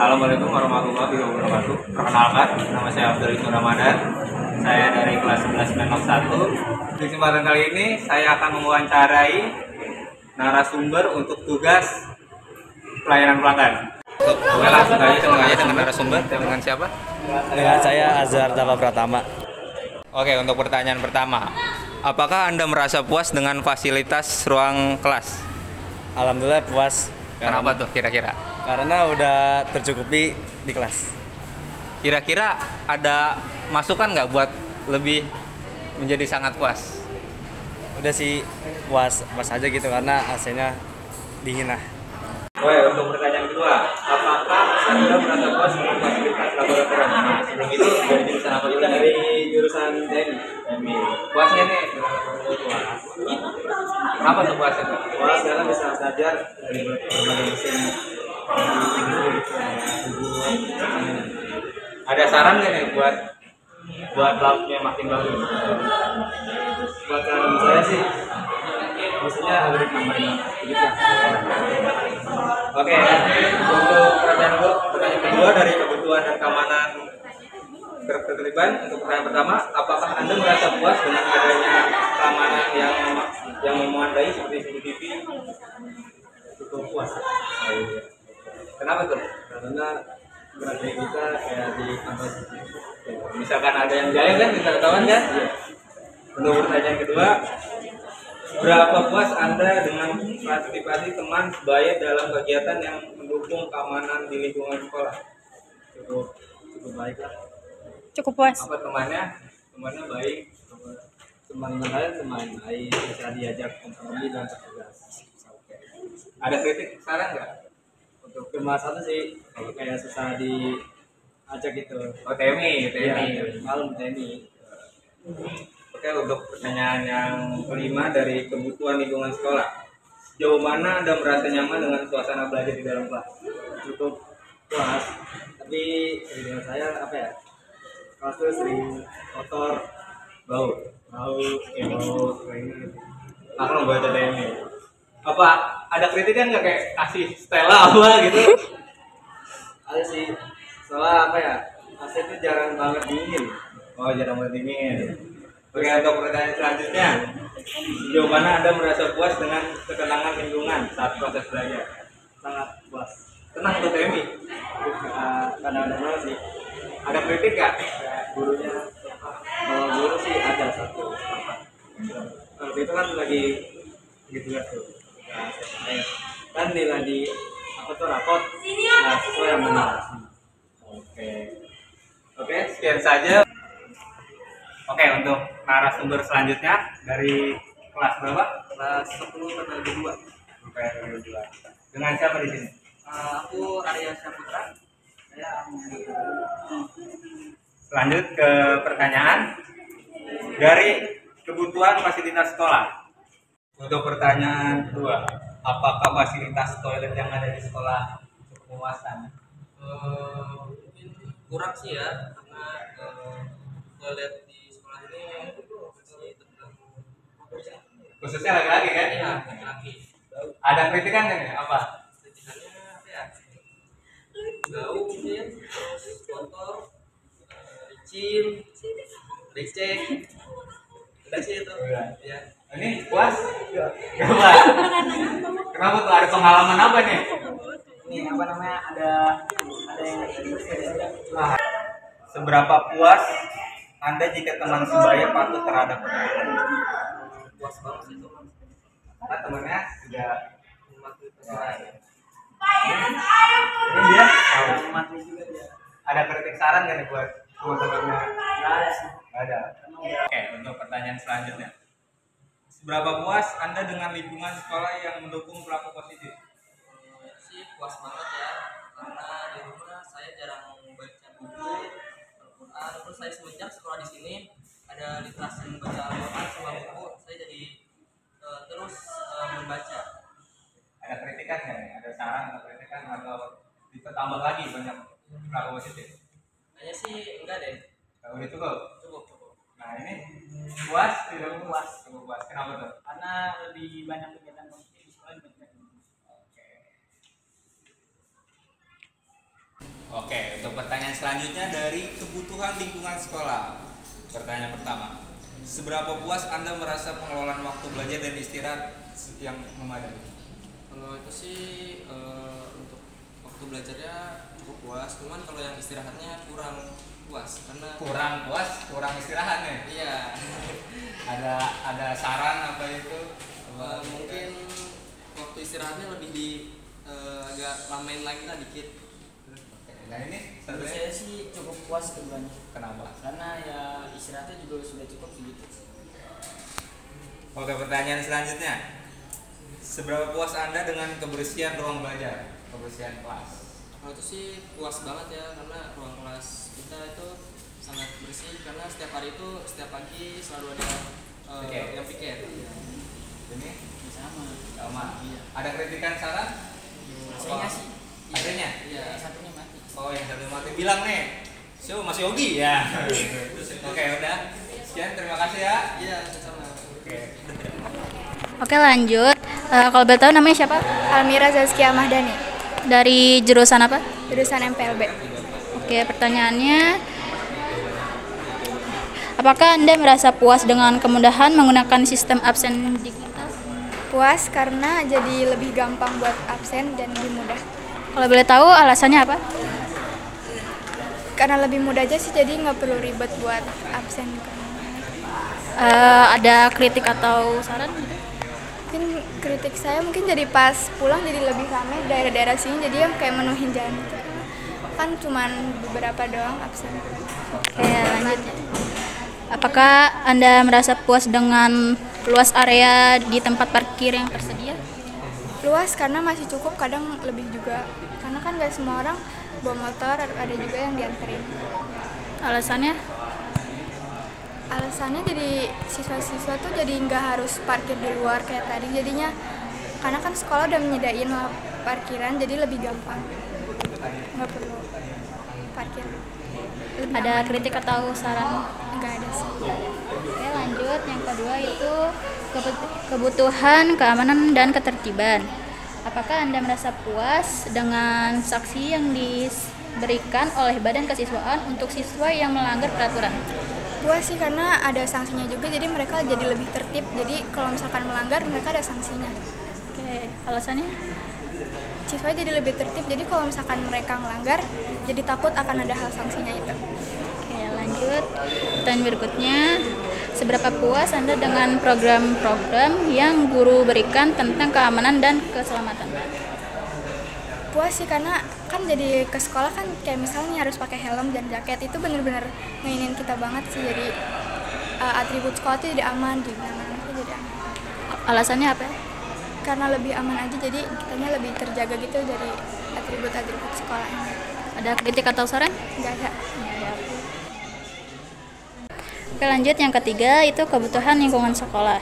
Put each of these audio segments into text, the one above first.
Assalamualaikum warahmatullahi wabarakatuh. Perkenalkan, nama saya Abdul Isnu Ramadan. Saya dari kelas 11 Menok 1. Di kesempatan kali ini saya akan mewawancarai narasumber untuk tugas pelayanan pelanggan. Oke, langsung aja dengan narasumber. Dengan siapa? Dengan saya Azhar Dava Pratama. Oke, untuk pertanyaan pertama, apakah Anda merasa puas dengan fasilitas ruang kelas? Alhamdulillah puas. Kenapa tuh kira-kira? Karena udah tercukupi di kelas. Kira-kira ada masukan nggak buat lebih menjadi sangat puas? Udah sih puas aja gitu karena AC-nya dingin lah. Oke, untuk pertanyaan kedua, apakah Anda merasa puas dengan fasilitas laboratorium? Nah, sebelum itu dari jurusan apa dulu? Dari jurusan TNI. Puasnya nih dengan puas. Kenapa tuh puasnya? Puas karena bisa belajar dari berbagai mesin. Ada saran nggak nih buat labnya makin bagus? Buat saran saya sih, maksudnya harus nambahin gitu. Oke, untuk pertanyaan kedua dari kebutuhan dan keamanan ketertiban. Untuk pertanyaan pertama, apakah Anda merasa puas dengan adanya keamanan yang memadai seperti CCTV? Cukup puas. Kenapa tuh? Karena berarti kita kayak di kantor. Misalkan ada yang jahil kan bisa ketahuan kan? Untuk pertanyaan kedua, berapa puas Anda dengan partisipasi teman sebaya dalam kegiatan yang mendukung keamanan di lingkungan sekolah? Cukup baik lah. Cukup puas. Apa temannya? Temannya baik. Teman-teman saya teman baik, bisa diajak kompromi dan bertugas. Ada kritik saran nggak? Untuk cuma satu sih, kayak susah diajak gitu. Oh, TMI. Iya, malam TNI. Oke, untuk pertanyaan yang kelima dari kebutuhan lingkungan sekolah. Sejauh mana Anda merasa nyaman dengan suasana belajar di dalam kelas? Cukup puas, tapi dengan saya apa ya? Kelas tuh sering kotor, bau kayak gitu. Aku nggak ada TMI. Apa ada kritikan nggak kayak kasih Stella apa gitu? Ada sih, soalnya apa ya? AC itu jarang banget dingin. Oh, jarang banget dingin. Oke, untuk pertanyaan selanjutnya. Sejauh mana Anda merasa puas dengan ketenangan lingkungan saat proses belajar? Sangat puas. Tenang tuh TMI. Kadang-kadang sih, Ada kritik nggak? gurunya, kalau guru sih ada satu. Waktu itu kan lagi gitu tuh. Kan nilai di apa tuh rapot, nah sesuai yang mana. Oke, sekian saja. Oke, untuk narasumber selanjutnya dari kelas berapa? Kelas 10 sampai 2. Sampai 2. Dengan siapa di sini? Aku Arya Syaputra. Saya Lanjut ke pertanyaan dari kebutuhan fasilitas sekolah. Untuk pertanyaan kedua, apakah fasilitas toilet yang ada di sekolah cukup memuaskan? Kurang sih ya, karena toilet di sekolah ini masih terganggu, Khususnya laki-laki kan? ya laki-laki. Ada kritikan nggak nih? Apa? Kritikannya apa ya? Bau mungkin, terus kotor, licin, lecek. Udah sih itu. Ya. Ini puas? Kenapa? Kenapa tuh? Ada pengalaman apa nih? ini apa namanya ada yang Nah, seberapa puas Anda jika teman sebaya patuh terhadap peraturan? Puas banget sih itu. Karena temannya juga Mematuhi peraturan. ini dia mati juga dia. ada kritik saran nggak nih buat teman-temannya? Nggak ada sih. Nggak ada. Oke, untuk pertanyaan selanjutnya. Seberapa puas Anda dengan lingkungan sekolah yang mendukung pelaku positif? Sih puas banget ya, karena di rumah saya jarang baca buku Al-Quran. Terus saya semenjak sekolah di sini ada literasi membaca Al-Quran sama buku, saya jadi terus membaca. Ada kritikan nggak nih? Ada saran atau kritikan atau ditambah lagi banyak pelaku positif? Kayaknya sih enggak deh, Kalau udah cukup. cukup. Nah ini puas tidak puas? Cukup puas. Kenapa tuh? Karena lebih banyak kegiatan positif di sekolah dibandingkan. Oke. Oke, untuk pertanyaan selanjutnya dari kebutuhan lingkungan sekolah. Pertanyaan pertama, seberapa puas Anda merasa pengelolaan waktu belajar dan istirahat yang memadai? Kalau itu sih untuk waktu belajarnya cukup puas, cuman kalau yang istirahatnya kurang puas karena Kurang puas, kurang istirahat nih. iya Ada saran apa itu? mungkin waktu istirahatnya lebih di agak lamain lagi lah dikit. Oke, nah ini Menurut satunya saya sih cukup puas keduanya, kenapa? karena ya istirahatnya juga sudah cukup segitu. Oke, pertanyaan selanjutnya. Seberapa puas Anda dengan kebersihan ruang belajar, kebersihan kelas? Kalau itu sih puas banget ya karena ruang kelas kita itu sangat bersih karena setiap hari itu setiap pagi selalu ada Piket. yang piket. Iya. Ini Sama. Iya. Ada kritikan saran? AC-nya sih. AC-nya? Iya. Yang satunya mati. Oh, yang satu mati bilang nih. So, Mas Yogi ya. Oke, udah. Sekian, terima kasih ya. Iya, sama. Oke. Oke lanjut. Kalau boleh tahu namanya siapa? Almira Zazkia Mahdani, Dari jurusan apa? jurusan MPLB. Oke, pertanyaannya, apakah Anda merasa puas dengan kemudahan menggunakan sistem absen digital? Puas karena jadi lebih gampang buat absen dan lebih mudah. Kalau boleh tahu alasannya apa? Karena lebih mudah aja sih, jadi nggak perlu ribet buat absen. Ada kritik atau saran? Mungkin kritik saya mungkin jadi pas pulang jadi lebih ramai daerah-daerah sini, jadi yang kayak menuhin jalan gitu. Kan cuman beberapa doang absen. Oke, lanjut. Apakah Anda merasa puas dengan luas area di tempat parkir yang tersedia? Luas karena masih cukup, kadang lebih juga. Karena kan nggak semua orang bawa motor, ada juga yang dianterin. Alasannya? Alasannya jadi siswa-siswa tuh jadi nggak harus parkir di luar kayak tadi, jadinya karena kan sekolah udah menyediain parkiran, jadi lebih gampang, nggak perlu parkir. Lebih Ada aman. kritik atau saran? Nggak ada sih. Oke, lanjut. Yang kedua itu kebutuhan keamanan dan ketertiban. Apakah Anda merasa puas dengan sanksi yang diberikan oleh Badan Kesiswaan untuk siswa yang melanggar peraturan? Puas sih karena ada sanksinya juga, jadi mereka jadi lebih tertib. Jadi kalau misalkan melanggar mereka ada sanksinya. Oke, alasannya? Siswa jadi lebih tertib, jadi kalau misalkan mereka melanggar jadi takut akan ada hal sanksinya itu. Oke, lanjut. Pertanyaan berikutnya, seberapa puas Anda dengan program-program yang guru berikan tentang keamanan dan keselamatan? Puas sih karena kan jadi ke sekolah kan kayak misalnya harus pakai helm dan jaket, itu bener-bener mainin kita banget sih, jadi atribut sekolah itu jadi aman, di mana-mana itu jadi aman. Alasannya apa? Karena lebih aman aja, jadi kitanya lebih terjaga gitu dari atribut-atribut sekolah ini. Ada kritik atau saran? Nggak ada. Oke, lanjut. Yang ketiga itu kebutuhan lingkungan sekolah.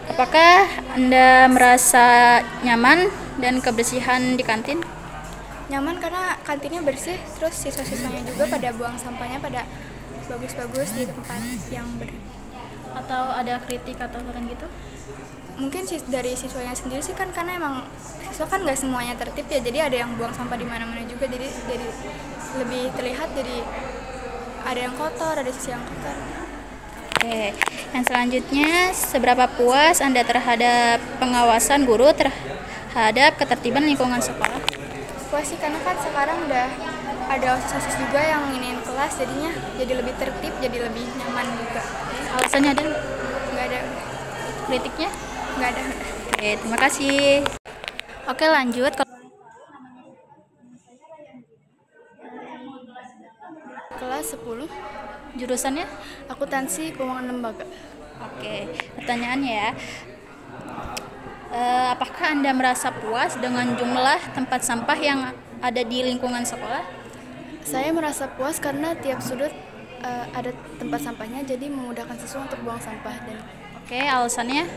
Apakah Anda merasa nyaman dan kebersihan di kantin? Nyaman karena kantinnya bersih, terus siswa-siswanya juga pada buang sampahnya pada bagus-bagus di tempat yang benar. Atau ada kritik atau saran gitu? Mungkin dari siswanya sendiri sih kan, karena emang siswa kan nggak semuanya tertib ya, jadi ada yang buang sampah di mana-mana juga, jadi lebih terlihat, jadi ada yang kotor, ada sisi yang kotor. Oke, yang selanjutnya, seberapa puas Anda terhadap pengawasan guru terhadap ketertiban lingkungan sekolah? Puas sih karena kan sekarang udah ada OSIS juga yang nginin kelas, jadinya jadi lebih tertib, jadi lebih nyaman juga. Alasannya ada? Nggak ada, Kritiknya? nggak ada. Oke, terima kasih. Oke, lanjut. Kelas 10, Jurusannya? akuntansi keuangan lembaga. Oke, pertanyaannya ya. Apakah Anda merasa puas dengan jumlah tempat sampah yang ada di lingkungan sekolah? Saya merasa puas karena tiap sudut ada tempat sampahnya, jadi memudahkan siswa untuk buang sampah, dan Oke, alasannya?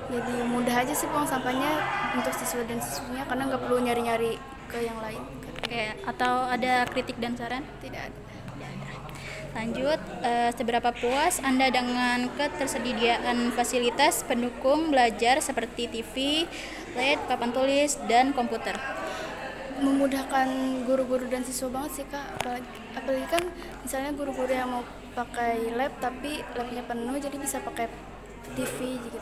jadi mudah aja sih buang sampahnya untuk siswa dan siswinya, karena nggak perlu nyari-nyari ke yang lain. Oke, atau ada kritik dan saran? Tidak ada. Lanjut, seberapa puas Anda dengan ketersediaan fasilitas pendukung belajar seperti TV, LED, papan tulis, dan komputer? memudahkan guru-guru dan siswa banget sih kak, apalagi kan misalnya guru-guru yang mau pakai lab tapi labnya penuh jadi bisa pakai TV gitu.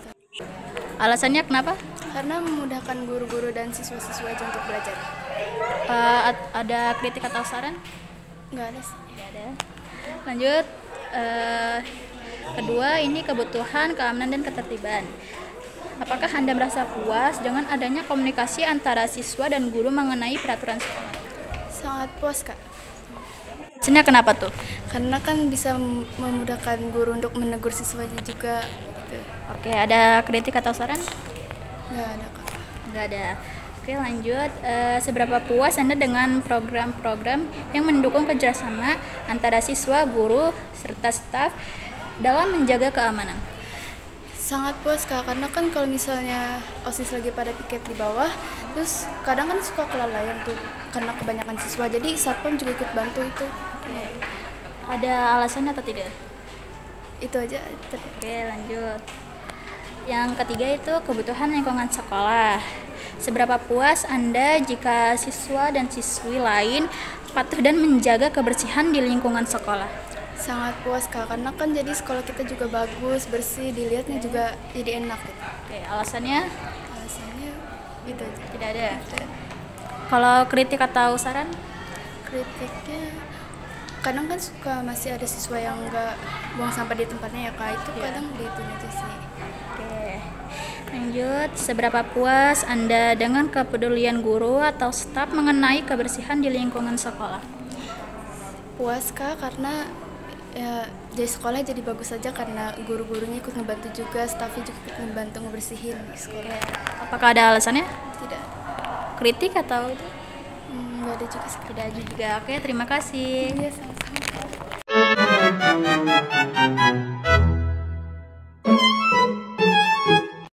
Alasannya kenapa? Karena memudahkan guru-guru dan siswa-siswa aja untuk belajar. Ada kritik atau saran? Nggak ada sih. Tidak ada. Lanjut. Kedua, ini kebutuhan, keamanan, dan ketertiban. Apakah Anda merasa puas dengan adanya komunikasi antara siswa dan guru mengenai peraturan sekolah? Sangat puas kak. Sebenarnya kenapa tuh? Karena kan bisa memudahkan guru untuk menegur siswanya juga. Gitu. Oke, ada kritik atau saran? Nggak ada kak. Nggak ada. Oke, lanjut. Seberapa puas Anda dengan program-program yang mendukung kerjasama antara siswa, guru, serta staf dalam menjaga keamanan? Sangat puas kak, karena kan kalau misalnya OSIS lagi pada piket di bawah, terus kadang kan suka kelalaian tuh karena kebanyakan siswa, jadi satpam juga ikut bantu itu. Ada alasannya atau tidak? Itu aja. Oke, lanjut. Yang ketiga itu kebutuhan lingkungan sekolah. Seberapa puas Anda jika siswa dan siswi lain patuh dan menjaga kebersihan di lingkungan sekolah? Sangat puas kak, karena kan jadi sekolah kita juga bagus, bersih, dilihatnya juga jadi enak gitu. Oke, alasannya? Alasannya itu aja. Tidak ada. Kalau kritik atau saran? Kritiknya kadang kan suka masih ada siswa yang nggak buang sampah di tempatnya ya kak, itu kadang gitu aja sih. Oke, lanjut. Seberapa puas Anda dengan kepedulian guru atau staf mengenai kebersihan di lingkungan sekolah? Puas kak, karena ya jadi sekolah jadi bagus aja karena guru-gurunya ikut ngebantu juga, stafnya juga ikut ngebantu ngebersihin di sekolah. Apakah ada alasannya? Tidak. Kritik atau itu? Nggak ada juga sih. Tidak ada juga. Oke, terima kasih. Iya, sama-sama.